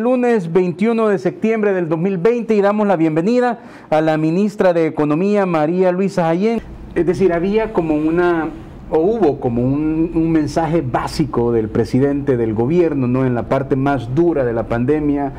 lunes 21 de septiembre del 2020 y damos la bienvenida a la ministra de Economía, María Luisa Jaén. Es decir, hubo como un mensaje básico del presidente del gobierno, ¿no?, en la parte más dura de la pandemia,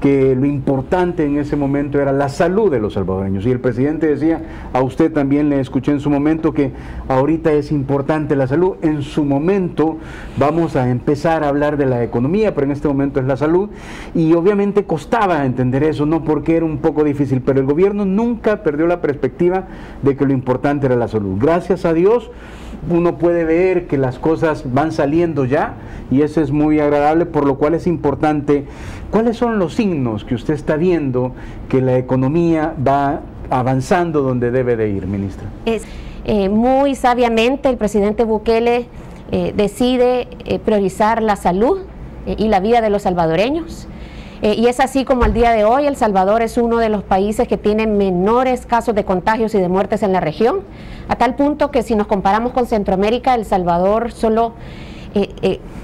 que lo importante en ese momento era la salud de los salvadoreños. Y el presidente decía, a usted también le escuché en su momento, que ahorita es importante la salud. En su momento vamos a empezar a hablar de la economía, pero en este momento es la salud. Y obviamente costaba entender eso, ¿no?, porque era un poco difícil, pero el gobierno nunca perdió la perspectiva de que lo importante era la salud. Gracias a Dios, uno puede ver que las cosas van saliendo ya, y eso es muy agradable, por lo cual es importante. ¿Cuáles son los signos que usted está viendo que la economía va avanzando donde debe de ir, ministra? Muy sabiamente el presidente Bukele decide priorizar la salud y la vida de los salvadoreños. Y es así como al día de hoy El Salvador es uno de los países que tiene menores casos de contagios y de muertes en la región, a tal punto que si nos comparamos con Centroamérica, El Salvador solo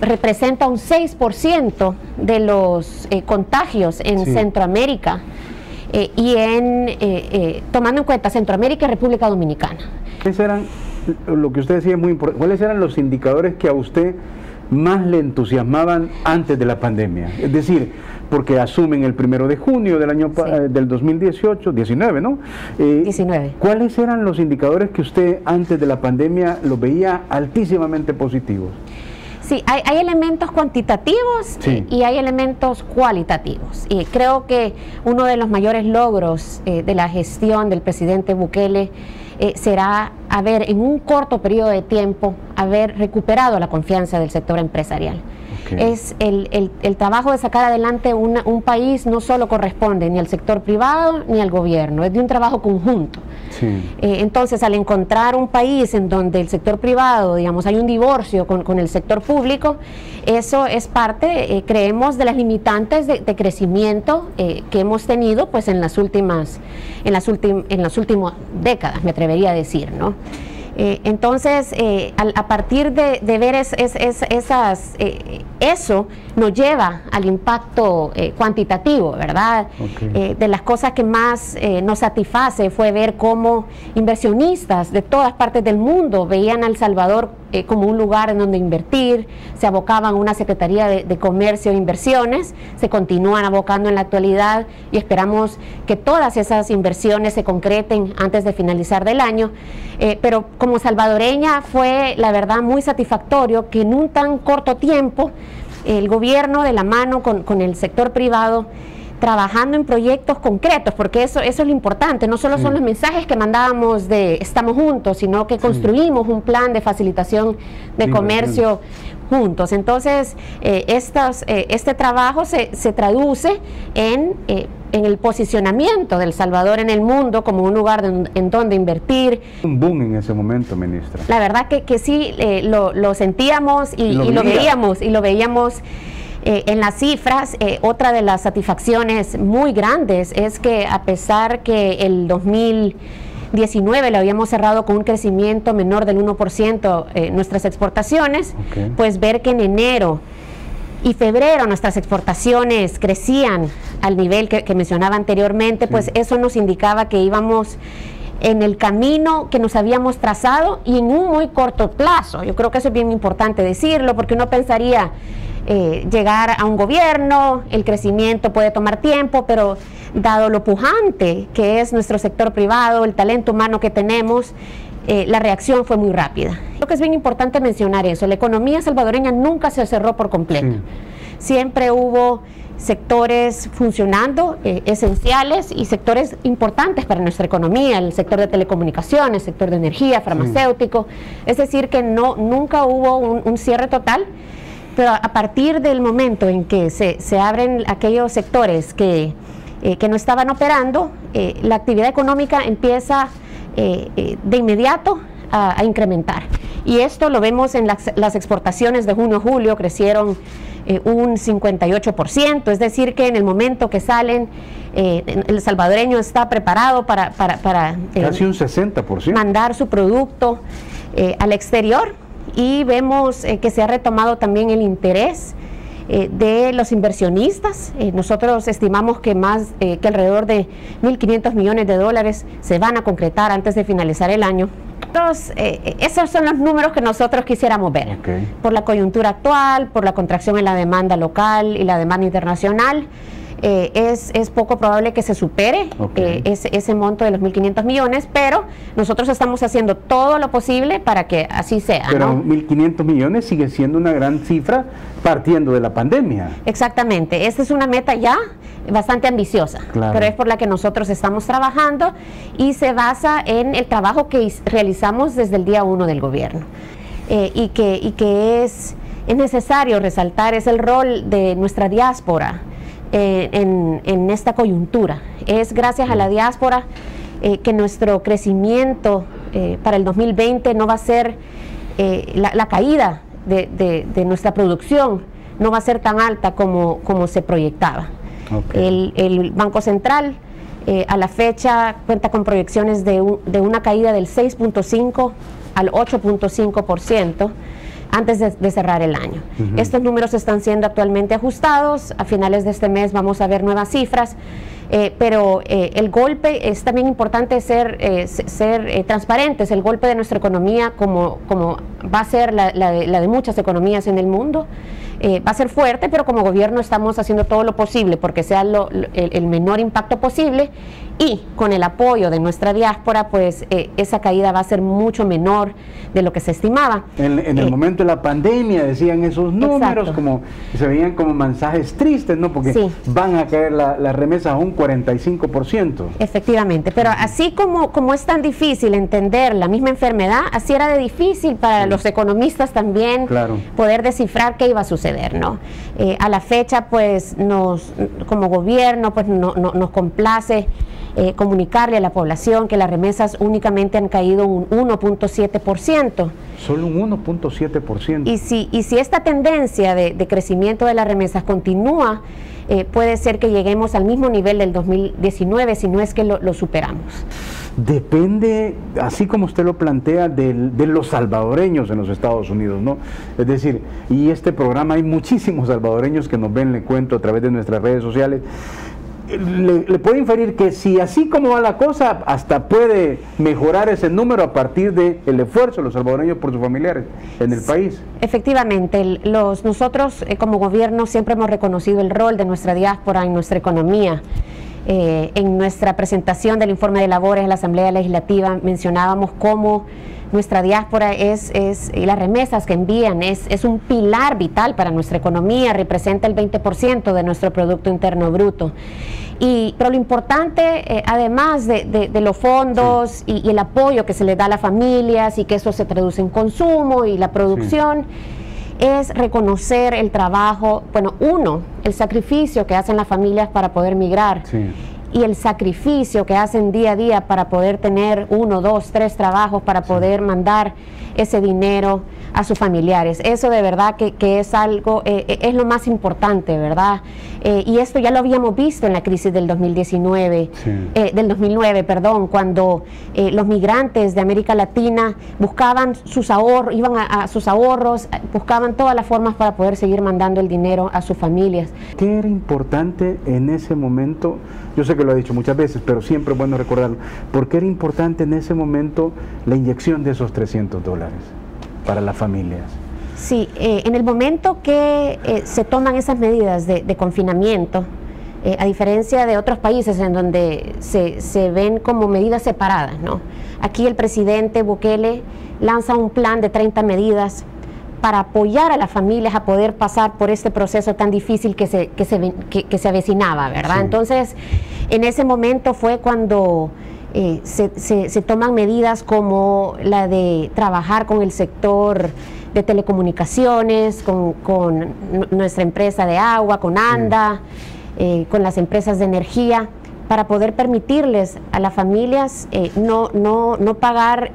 representa un 6% de los contagios en Centroamérica, tomando en cuenta Centroamérica y República Dominicana. ¿Cuáles eran, lo que usted decía es muy importante, cuáles eran los indicadores que a usted más le entusiasmaban antes de la pandemia? Es decir, porque asumen el 1 de junio del año del 2018, 19, ¿no? 19. ¿Cuáles eran los indicadores que usted antes de la pandemia los veía altísimamente positivos? Sí, hay elementos cuantitativos y hay elementos cualitativos. Y creo que uno de los mayores logros de la gestión del presidente Bukele será en un corto periodo de tiempo, haber recuperado la confianza del sector empresarial. Es el trabajo de sacar adelante un país no solo corresponde ni al sector privado ni al gobierno, es de un trabajo conjunto. Entonces, al encontrar un país en donde el sector privado, digamos, hay un divorcio con el sector público, eso es parte, creemos, de las limitantes de crecimiento que hemos tenido pues en las últimas décadas, me atrevería a decir, ¿no? Entonces, a partir de ver eso nos lleva al impacto cuantitativo, ¿verdad? De las cosas que más nos satisface fue ver cómo inversionistas de todas partes del mundo veían a El Salvador como un lugar en donde invertir, se abocaban a una Secretaría de Comercio e Inversiones, se continúan abocando en la actualidad y esperamos que todas esas inversiones se concreten antes de finalizar del año, pero como salvadoreña fue la verdad muy satisfactorio que en un tan corto tiempo el gobierno de la mano con el sector privado trabajando en proyectos concretos, porque eso es lo importante, no solo son los mensajes que mandábamos de estamos juntos, sino que construimos un plan de facilitación de comercio juntos. Entonces, este trabajo se traduce en el posicionamiento de El Salvador en el mundo como un lugar en donde invertir. Un boom en ese momento, ministra. La verdad que sí, lo sentíamos y lo veíamos en las cifras. Otra de las satisfacciones muy grandes es que a pesar que el 2019 lo habíamos cerrado con un crecimiento menor del 1% nuestras exportaciones, pues ver que en enero y febrero nuestras exportaciones crecían al nivel que mencionaba anteriormente, pues eso nos indicaba que íbamos en el camino que nos habíamos trazado y en un muy corto plazo. Yo creo que eso es bien importante decirlo, porque uno pensaría llegar a un gobierno, el crecimiento puede tomar tiempo, pero dado lo pujante que es nuestro sector privado, el talento humano que tenemos, la reacción fue muy rápida. Creo que es bien importante mencionar eso. La economía salvadoreña nunca se cerró por completo. Siempre hubo sectores funcionando, esenciales, y sectores importantes para nuestra economía, el sector de telecomunicaciones, el sector de energía, farmacéutico. Es decir, que nunca hubo un cierre total, pero a partir del momento en que se abren aquellos sectores que no estaban operando, la actividad económica empieza de inmediato a incrementar. Y esto lo vemos en las exportaciones de junio a julio, crecieron un 58%, es decir que en el momento que salen, el salvadoreño está preparado para casi un 60%. Mandar su producto al exterior, y vemos que se ha retomado también el interés de los inversionistas. Nosotros estimamos que que alrededor de 1.500 millones de dólares se van a concretar antes de finalizar el año. Esos son los números que nosotros quisiéramos ver. Okay. Por la coyuntura actual, por la contracción en la demanda local y la demanda internacional, es poco probable que se supere ese monto de los 1.500 millones, pero nosotros estamos haciendo todo lo posible para que así sea. Pero ¿no? 1.500 millones sigue siendo una gran cifra partiendo de la pandemia. Exactamente, esta es una meta ya bastante ambiciosa, claro, pero es por la que nosotros estamos trabajando y se basa en el trabajo que realizamos desde el día 1 del gobierno, y que es necesario resaltar es el rol de nuestra diáspora en esta coyuntura. Es gracias a la diáspora que nuestro crecimiento para el 2020 no va a ser la caída de nuestra producción no va a ser tan alta como se proyectaba. El Banco Central a la fecha cuenta con proyecciones de una caída del 6.5 al 8.5% antes de cerrar el año. Estos números están siendo actualmente ajustados. A finales de este mes vamos a ver nuevas cifras, pero el golpe es también importante ser transparentes. El golpe de nuestra economía, como va a ser la de muchas economías en el mundo, va a ser fuerte, pero como gobierno estamos haciendo todo lo posible porque sea el menor impacto posible, y con el apoyo de nuestra diáspora, pues esa caída va a ser mucho menor de lo que se estimaba. En el momento de la pandemia decían esos números, como se veían como mensajes tristes, ¿no? Porque van a caer las remesas a un 45%. Efectivamente, pero así como es tan difícil entender la misma enfermedad, así era de difícil para los economistas también poder descifrar qué iba a suceder, ¿no? A la fecha, pues como gobierno, pues nos complace comunicarle a la población que las remesas únicamente han caído un 1.7%. Solo un 1.7%. Y si esta tendencia de crecimiento de las remesas continúa, puede ser que lleguemos al mismo nivel del 2019, si no es que lo superamos. Depende, así como usted lo plantea, de los salvadoreños en los Estados Unidos, ¿no? Es decir, y este programa hay muchísimos salvadoreños que nos ven, le cuento, a través de nuestras redes sociales. Le puede inferir que si así como va la cosa, hasta puede mejorar ese número a partir del esfuerzo de los salvadoreños por sus familiares en el país. Efectivamente, nosotros como gobierno siempre hemos reconocido el rol de nuestra diáspora en nuestra economía. En nuestra presentación del informe de labores en la Asamblea Legislativa mencionábamos cómo nuestra diáspora y las remesas que envían es un pilar vital para nuestra economía, representa el 20% de nuestro Producto Interno Bruto. Pero lo importante, además de los fondos y el apoyo que se les da a las familias y que eso se traduce en consumo y la producción, es reconocer el trabajo, el sacrificio que hacen las familias para poder migrar, y el sacrificio que hacen día a día para poder tener 1, 2, 3 trabajos para poder mandar ese dinero a sus familiares. Eso de verdad que es algo, es lo más importante, ¿verdad? Y esto ya lo habíamos visto en la crisis del 2009, cuando los migrantes de América Latina buscaban sus ahorros, iban a sus ahorros, buscaban todas las formas para poder seguir mandando el dinero a sus familias. ¿Qué era importante en ese momento? Yo sé que lo he dicho muchas veces, pero siempre es bueno recordarlo. ¿Por qué era importante en ese momento la inyección de esos $300 para las familias? Sí, en el momento que se toman esas medidas de confinamiento, a diferencia de otros países en donde se ven como medidas separadas, ¿no? Aquí el presidente Bukele lanza un plan de 30 medidas para apoyar a las familias a poder pasar por este proceso tan difícil que se avecinaba, ¿verdad? Entonces, en ese momento fue cuando se toman medidas como la de trabajar con el sector de telecomunicaciones, con nuestra empresa de agua, con ANDA, con las empresas de energía, para poder permitirles a las familias no pagar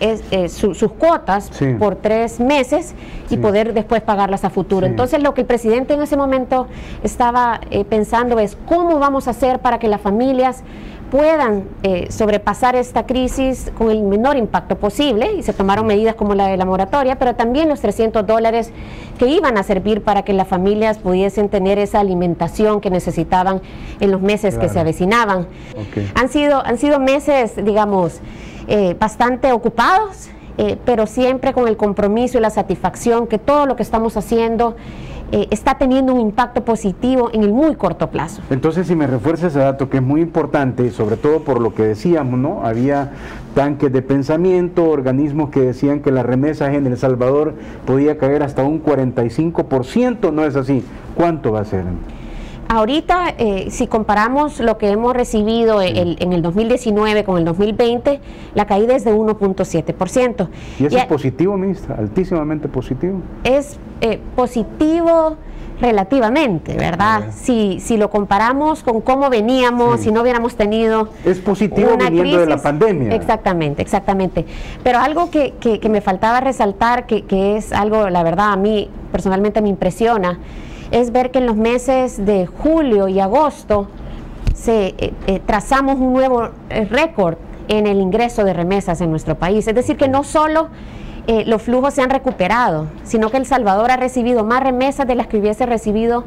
sus cuotas por 3 meses y poder después pagarlas a futuro. Entonces lo que el presidente en ese momento estaba pensando es cómo vamos a hacer para que las familias puedan sobrepasar esta crisis con el menor impacto posible, y se tomaron medidas como la de la moratoria, pero también los $300 que iban a servir para que las familias pudiesen tener esa alimentación que necesitaban en los meses que se avecinaban. Han sido meses, digamos, bastante ocupados, pero siempre con el compromiso y la satisfacción que todo lo que estamos haciendo está teniendo un impacto positivo en el muy corto plazo. Entonces, si me refuerza ese dato que es muy importante, sobre todo por lo que decíamos, ¿no? Había tanques de pensamiento, organismos que decían que las remesas en El Salvador podía caer hasta un 45%, ¿no es así? ¿Cuánto va a ser? Ahorita, si comparamos lo que hemos recibido en el 2019 con el 2020, la caída es de 1.7%. ¿Y eso es positivo, ministra? ¿Altísimamente positivo? Es positivo relativamente, ¿verdad? Si lo comparamos con cómo veníamos, si no hubiéramos tenido... Es positivo viniendo crisis, de la pandemia. Exactamente. Pero algo que me faltaba resaltar, que es algo, la verdad, a mí personalmente me impresiona, es ver que en los meses de julio y agosto trazamos un nuevo récord en el ingreso de remesas en nuestro país. Es decir, que no solo los flujos se han recuperado, sino que El Salvador ha recibido más remesas de las que hubiese recibido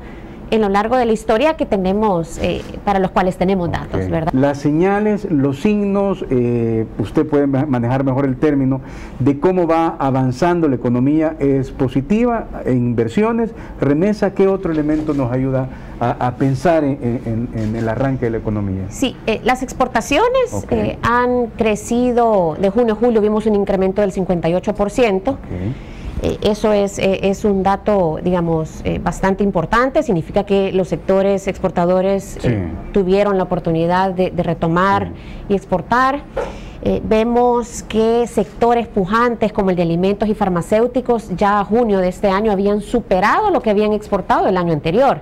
en lo largo de la historia que tenemos, para los cuales tenemos datos, ¿verdad? Las señales, los signos, usted puede manejar mejor el término, de cómo va avanzando la economía, es positiva, en inversiones, remesa, ¿qué otro elemento nos ayuda a pensar en el arranque de la economía? Sí, las exportaciones han crecido, de junio a julio vimos un incremento del 58%. Eso es un dato, digamos, bastante importante. Significa que los sectores exportadores tuvieron la oportunidad de retomar y exportar. Vemos que sectores pujantes como el de alimentos y farmacéuticos ya a junio de este año habían superado lo que habían exportado el año anterior.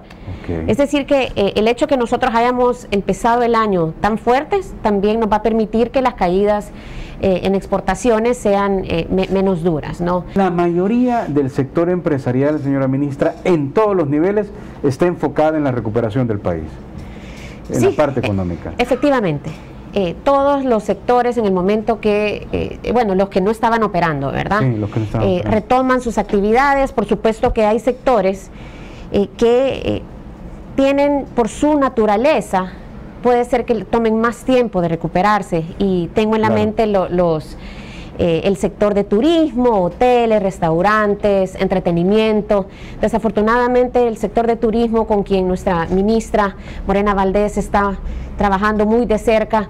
Es decir que el hecho que nosotros hayamos empezado el año tan fuertes también nos va a permitir que las caídas en exportaciones sean menos duras, ¿no? La mayoría del sector empresarial, señora ministra, en todos los niveles, está enfocada en la recuperación del país, en la parte económica. Efectivamente. Todos los sectores en el momento que, bueno, los que no estaban operando, ¿verdad? Sí, los que no estaban operando. Retoman sus actividades. Por supuesto que hay sectores que tienen por su naturaleza, puede ser que tomen más tiempo de recuperarse, y tengo en la mente el sector de turismo, hoteles, restaurantes, entretenimiento. Desafortunadamente el sector de turismo, con quien nuestra ministra Morena Valdés está trabajando muy de cerca,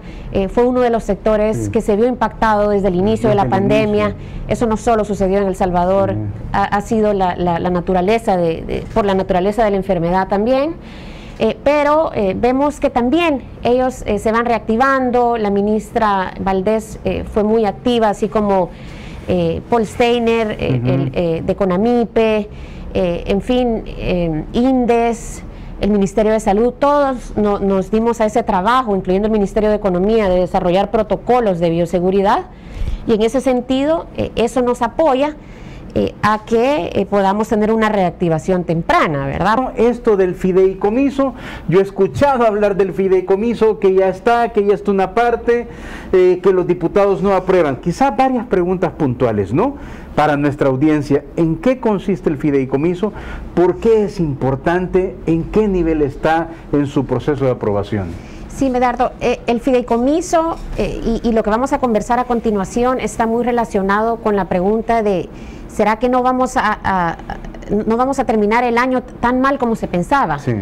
fue uno de los sectores que se vio impactado desde el inicio de la pandemia. Eso no solo sucedió en El Salvador, ha sido la naturaleza por la naturaleza de la enfermedad también. Pero vemos que también ellos se van reactivando. La ministra Valdés fue muy activa, así como Paul Steiner, de CONAMIPE, en fin, INDES, el Ministerio de Salud. Todos nos dimos a ese trabajo, incluyendo el Ministerio de Economía, de desarrollar protocolos de bioseguridad, y en ese sentido eso nos apoya a que podamos tener una reactivación temprana, ¿verdad? Esto del fideicomiso, yo he escuchado hablar del fideicomiso, que ya está una parte, que los diputados no aprueban. Quizás varias preguntas puntuales, ¿no?, para nuestra audiencia. ¿En qué consiste el fideicomiso? ¿Por qué es importante? ¿En qué nivel está en su proceso de aprobación? Sí, Medardo, el fideicomiso y lo que vamos a conversar a continuación está muy relacionado con la pregunta de ¿será que no vamos a terminar el año tan mal como se pensaba? Sí.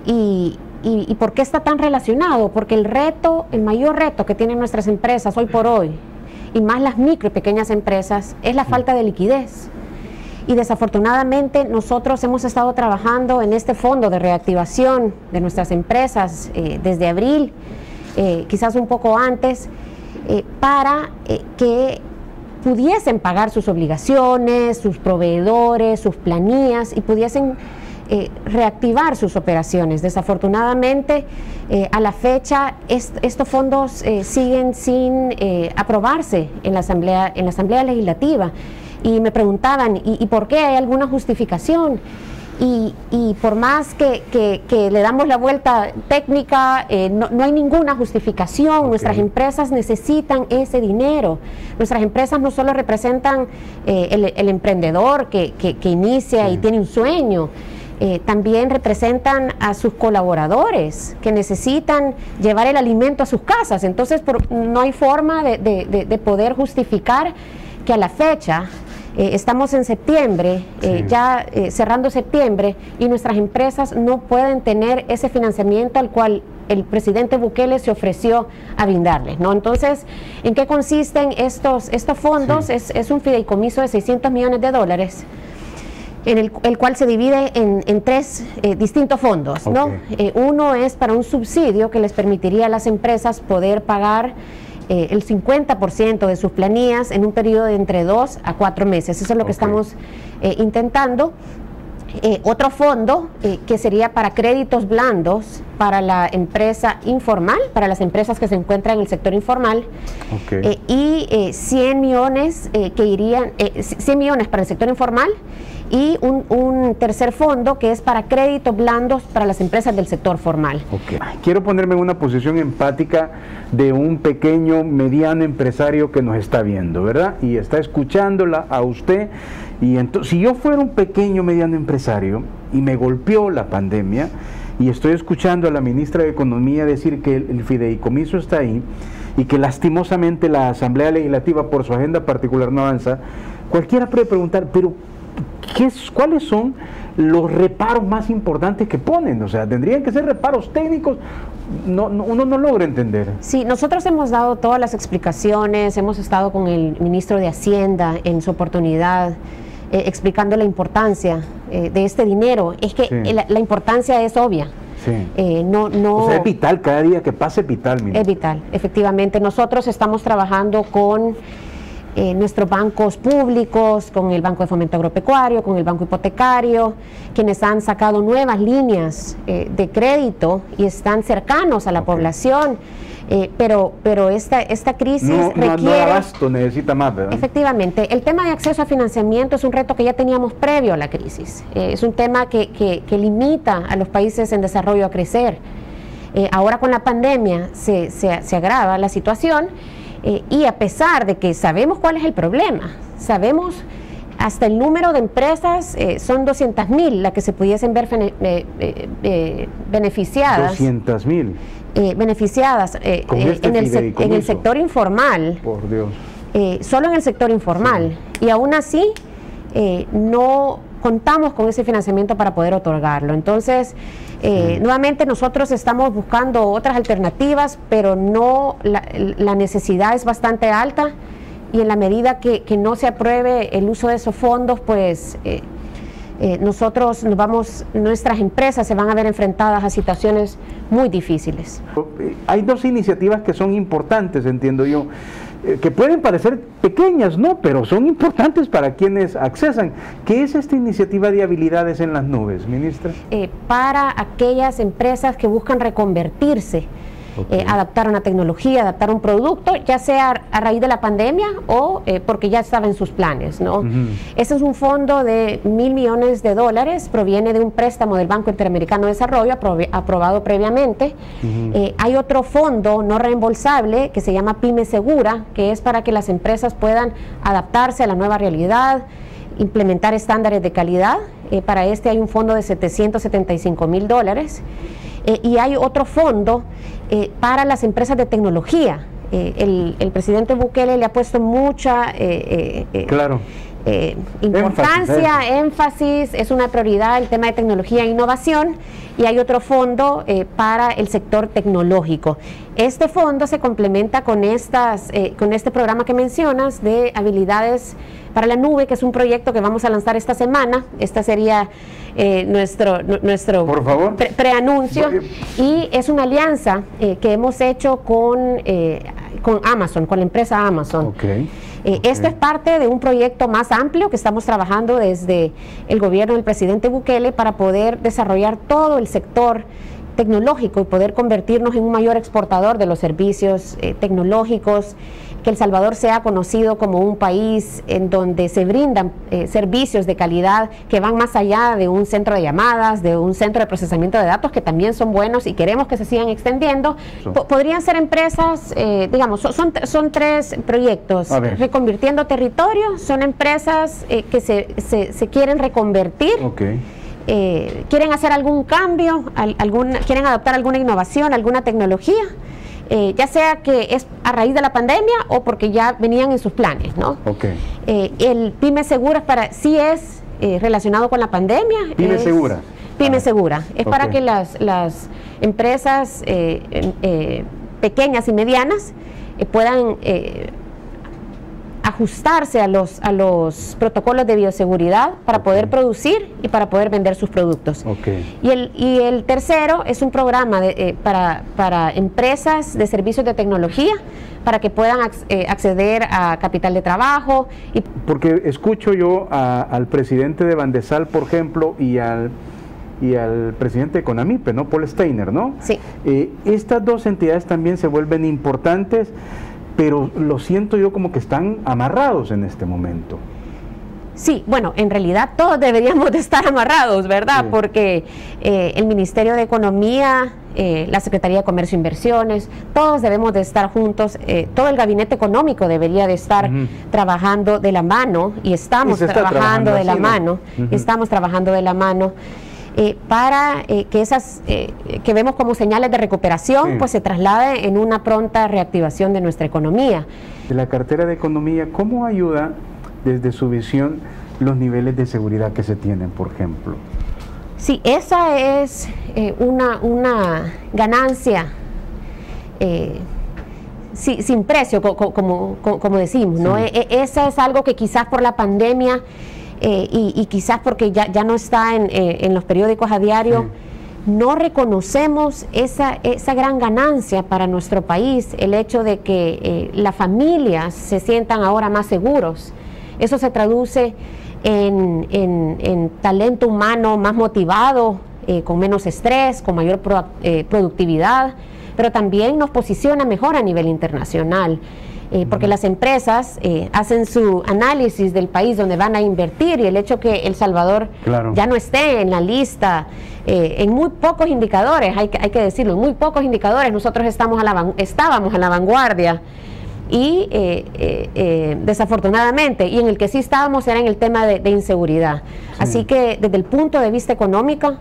¿Y por qué está tan relacionado? Porque el mayor reto que tienen nuestras empresas hoy por hoy, y más las micro y pequeñas empresas, es la falta de liquidez. Y desafortunadamente nosotros hemos estado trabajando en este fondo de reactivación de nuestras empresas desde abril, quizás un poco antes, para que pudiesen pagar sus obligaciones, sus proveedores, sus planillas, y pudiesen reactivar sus operaciones. Desafortunadamente, a la fecha, estos fondos siguen sin aprobarse en la Asamblea Legislativa. Y me preguntaban, ¿y por qué? ¿Hay alguna justificación? y por más que le damos la vuelta técnica, no hay ninguna justificación. Nuestras empresas necesitan ese dinero. Nuestras empresas no solo representan el emprendedor que inicia y tiene un sueño, también representan a sus colaboradores que necesitan llevar el alimento a sus casas. Entonces no hay forma de poder justificar que a la fecha, estamos en septiembre, ya cerrando septiembre, y nuestras empresas no pueden tener ese financiamiento al cual el presidente Bukele se ofreció a brindarles, ¿no? Entonces, ¿en qué consisten estos fondos? Es un fideicomiso de $600 millones, en el cual se divide en tres distintos fondos, ¿no? Uno es para un subsidio que les permitiría a las empresas poder pagar el 50% de sus planillas en un periodo de entre 2 a 4 meses. Eso es lo que estamos intentando. Otro fondo que sería para créditos blandos para la empresa informal, para las empresas que se encuentran en el sector informal, y 100 millones que irían, 100 millones para el sector informal, y un tercer fondo que es para créditos blandos para las empresas del sector formal. Quiero ponerme en una posición empática de un pequeño, mediano empresario que nos está viendo, ¿verdad? Y está escuchándola a usted. Y entonces, si yo fuera un pequeño, mediano empresario y me golpeó la pandemia y estoy escuchando a la ministra de Economía decir que el fideicomiso está ahí y que lastimosamente la Asamblea Legislativa por su agenda particular no avanza, cualquiera puede preguntar, pero ¿cuáles son los reparos más importantes que ponen? O sea, tendrían que ser reparos técnicos. Uno no logra entender. Sí, nosotros hemos dado todas las explicaciones, hemos estado con el ministro de Hacienda en su oportunidad, explicando la importancia de este dinero. Es que la importancia es obvia. O sea, es vital, cada día que pase es vital. Es vital, efectivamente. Nosotros estamos trabajando con nuestros bancos públicos, con el Banco de Fomento Agropecuario, con el Banco Hipotecario, quienes han sacado nuevas líneas de crédito y están cercanos a la población, pero esta crisis requiere... No abasto, necesita más, ¿verdad? Efectivamente, el tema de acceso a financiamiento es un reto que ya teníamos previo a la crisis, es un tema que limita a los países en desarrollo a crecer. Ahora con la pandemia se agrava la situación. Y a pesar de que sabemos cuál es el problema, sabemos hasta el número de empresas, son 200.000 las que se pudiesen ver beneficiadas. 200.000. Beneficiadas en el sector informal. Por Dios. Solo en el sector informal. Y aún así, no contamos con ese financiamiento para poder otorgarlo. Entonces, nuevamente nosotros estamos buscando otras alternativas, pero no la necesidad es bastante alta, y en la medida que no se apruebe el uso de esos fondos, pues nuestras empresas se van a ver enfrentadas a situaciones muy difíciles. Hay dos iniciativas que son importantes, entiendo yo, que pueden parecer pequeñas, ¿no? Pero son importantes para quienes accesan. ¿Qué es esta iniciativa de habilidades en las nubes, ministra? Para aquellas empresas que buscan reconvertirse, adaptar una tecnología, adaptar un producto, ya sea a raíz de la pandemia o porque ya estaba en sus planes, ¿no? Ese es un fondo de $1.000 millones, proviene de un préstamo del Banco Interamericano de Desarrollo aprobado previamente. Hay otro fondo no reembolsable que se llama Pyme Segura, que es para que las empresas puedan adaptarse a la nueva realidad, implementar estándares de calidad. Para este hay un fondo de $775.000. Y hay otro fondo para las empresas de tecnología. El presidente Bukele le ha puesto mucha importancia, énfasis, es una prioridad el tema de tecnología e innovación, y hay otro fondo para el sector tecnológico. Este fondo se complementa con este programa que mencionas de habilidades para la nube, que es un proyecto que vamos a lanzar esta semana. Esta sería nuestro preanuncio, y es una alianza que hemos hecho con Amazon, con la empresa Amazon. Esto es parte de un proyecto más amplio que estamos trabajando desde el gobierno del presidente Bukele para poder desarrollar todo el sector tecnológico y poder convertirnos en un mayor exportador de los servicios tecnológicos que El Salvador sea conocido como un país en donde se brindan servicios de calidad que van más allá de un centro de llamadas, de un centro de procesamiento de datos, que también son buenos y queremos que se sigan extendiendo. Podrían ser empresas, digamos, son 3 proyectos. Reconvirtiendo Territorio, son empresas que se quieren reconvertir. Quieren hacer algún cambio, quieren adoptar alguna innovación, alguna tecnología, ya sea que es a raíz de la pandemia o porque ya venían en sus planes, ¿no? El Pyme Segura sí es relacionado con la pandemia. Pyme Segura. Pyme Segura. Es para que las empresas pequeñas y medianas puedan ajustarse a los protocolos de bioseguridad para poder producir y para poder vender sus productos. Y el tercero es un programa para empresas de servicios de tecnología para que puedan acceder a capital de trabajo. Porque escucho yo al presidente de Bandesal, por ejemplo, y al presidente de CONAMIPE, ¿no? Paul Steiner, ¿no? Sí. Estas 2 entidades también se vuelven importantes, pero lo siento yo como que están amarrados en este momento. Sí, bueno, en realidad todos deberíamos de estar amarrados, ¿verdad? Porque el Ministerio de Economía, la Secretaría de Comercio e Inversiones, todos debemos de estar juntos, todo el gabinete económico debería de estar trabajando de la mano, y estamos trabajando de la mano, estamos trabajando de la mano. Para que esas que vemos como señales de recuperación pues se traslade en una pronta reactivación de nuestra economía. De la cartera de economía, ¿cómo ayuda desde su visión los niveles de seguridad que se tienen, por ejemplo? Sí, esa es una ganancia sin precio, como decimos, ¿no? Esa es algo que quizás por la pandemia y quizás porque ya no está en los periódicos a diario, no reconocemos esa gran ganancia para nuestro país, el hecho de que las familias se sientan ahora más seguros. Eso se traduce en talento humano más motivado, con menos estrés, con mayor productividad, pero también nos posiciona mejor a nivel internacional. Porque las empresas hacen su análisis del país donde van a invertir, y el hecho que El Salvador ya no esté en la lista, en muy pocos indicadores, hay que decirlo, en muy pocos indicadores nosotros estábamos a la vanguardia, y desafortunadamente, y en el que sí estábamos era en el tema de inseguridad. Así que desde el punto de vista económico,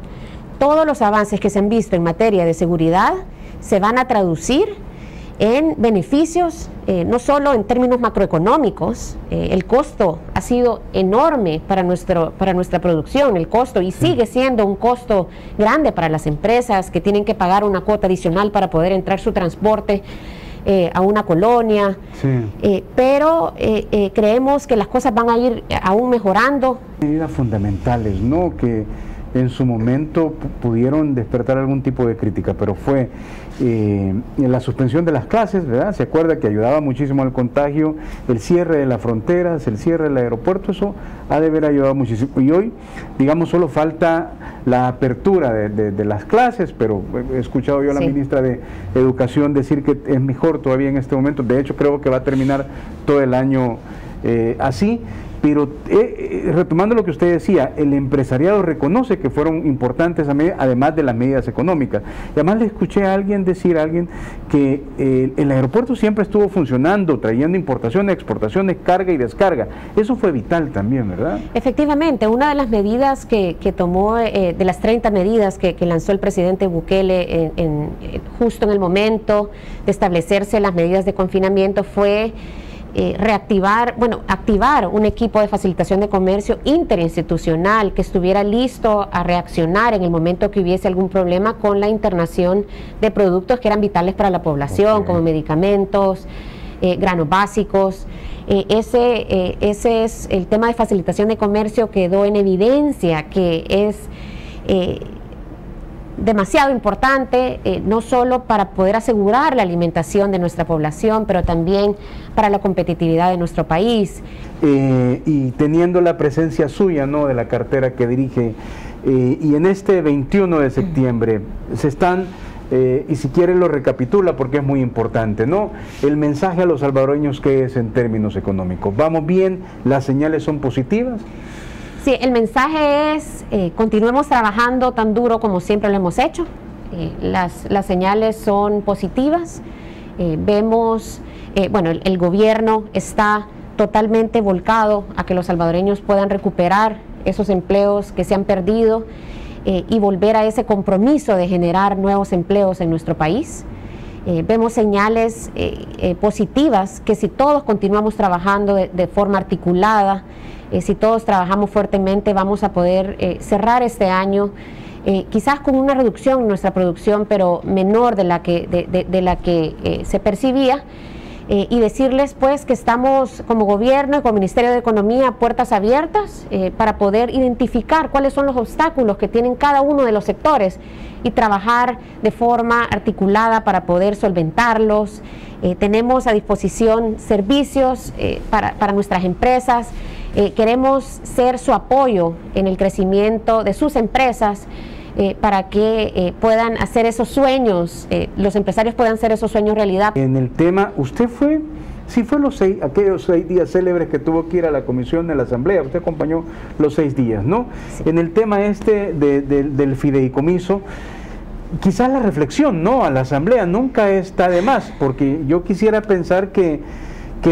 todos los avances que se han visto en materia de seguridad se van a traducir en beneficios, no solo en términos macroeconómicos. El costo ha sido enorme para nuestra producción, el costo, y sigue siendo un costo grande para las empresas que tienen que pagar una cuota adicional para poder entrar su transporte a una colonia, pero creemos que las cosas van a ir aún mejorando. Medidas fundamentales, ¿no?, que en su momento pudieron despertar algún tipo de crítica, pero fue la suspensión de las clases, ¿verdad? Se acuerda que ayudaba muchísimo al contagio, el cierre de las fronteras, el cierre del aeropuerto, eso ha de haber ayudado muchísimo. Y hoy, digamos, solo falta la apertura de las clases, pero he escuchado yo a la ministra de Educación decir que es mejor todavía en este momento. De hecho, creo que va a terminar todo el año así. Pero retomando lo que usted decía, el empresariado reconoce que fueron importantes además de las medidas económicas. Y además le escuché a alguien decir que el aeropuerto siempre estuvo funcionando, trayendo importaciones, exportaciones, carga y descarga. Eso fue vital también, ¿verdad? Efectivamente, una de las medidas que tomó, de las 30 medidas que lanzó el presidente Bukele justo en el momento de establecerse las medidas de confinamiento, fue activar un equipo de facilitación de comercio interinstitucional que estuviera listo a reaccionar en el momento que hubiese algún problema con la internación de productos que eran vitales para la población, como medicamentos, granos básicos. Ese es el tema de facilitación de comercio, quedó en evidencia que es demasiado importante, no solo para poder asegurar la alimentación de nuestra población, pero también para la competitividad de nuestro país. Y teniendo la presencia suya, ¿no?, de la cartera que dirige, y en este 21 de septiembre se están y si quiere lo recapitula porque es muy importante, ¿no? El mensaje a los salvadoreños, ¿qué es en términos económicos? ¿Vamos bien? ¿Las señales son positivas? Sí, el mensaje es, continuemos trabajando tan duro como siempre lo hemos hecho. Las señales son positivas. Vemos, bueno, el gobierno está totalmente volcado a que los salvadoreños puedan recuperar esos empleos que se han perdido y volver a ese compromiso de generar nuevos empleos en nuestro país. Vemos señales positivas que si todos continuamos trabajando de forma articulada, si todos trabajamos fuertemente, vamos a poder cerrar este año quizás con una reducción en nuestra producción, pero menor de la que se percibía, y decirles pues que estamos como gobierno y como Ministerio de Economía puertas abiertas para poder identificar cuáles son los obstáculos que tienen cada uno de los sectores y trabajar de forma articulada para poder solventarlos. Tenemos a disposición servicios para nuestras empresas. Queremos ser su apoyo en el crecimiento de sus empresas para que puedan hacer esos sueños, los empresarios puedan hacer esos sueños realidad. En el tema, usted fue, sí fue aquellos 6 días célebres que tuvo que ir a la comisión de la Asamblea, usted acompañó los 6 días, ¿no? Sí. En el tema del fideicomiso, quizás la reflexión, ¿no? A la Asamblea nunca está de más, porque yo quisiera pensar que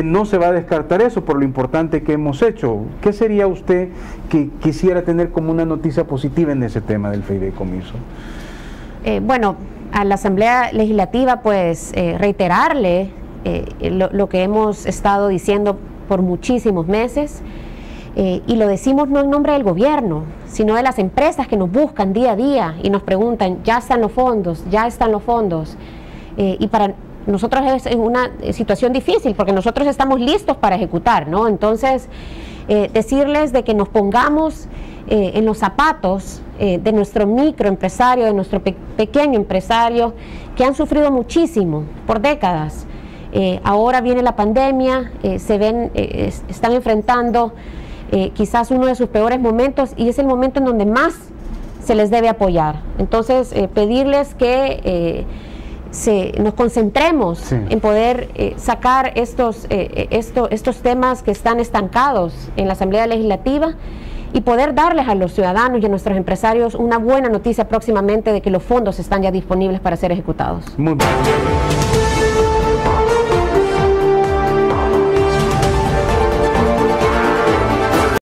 no se va a descartar eso por lo importante que hemos hecho. ¿Qué sería usted que quisiera tener como una noticia positiva en ese tema del fideicomiso? Bueno, a la Asamblea Legislativa pues reiterarle lo que hemos estado diciendo por muchísimos meses, y lo decimos no en nombre del gobierno, sino de las empresas que nos buscan día a día y nos preguntan, ya están los fondos, y para nosotros es una situación difícil porque nosotros estamos listos para ejecutar, ¿no? Entonces, decirles de que nos pongamos en los zapatos de nuestro microempresario, de nuestro pequeño empresario, que han sufrido muchísimo por décadas. Ahora viene la pandemia, están enfrentando quizás uno de sus peores momentos y es el momento en donde más se les debe apoyar. Entonces, pedirles que nos concentremos sí. en poder sacar estos temas que están estancados en la Asamblea Legislativa y poder darles a los ciudadanos y a nuestros empresarios una buena noticia próximamente de que los fondos están ya disponibles para ser ejecutados. Muy bien.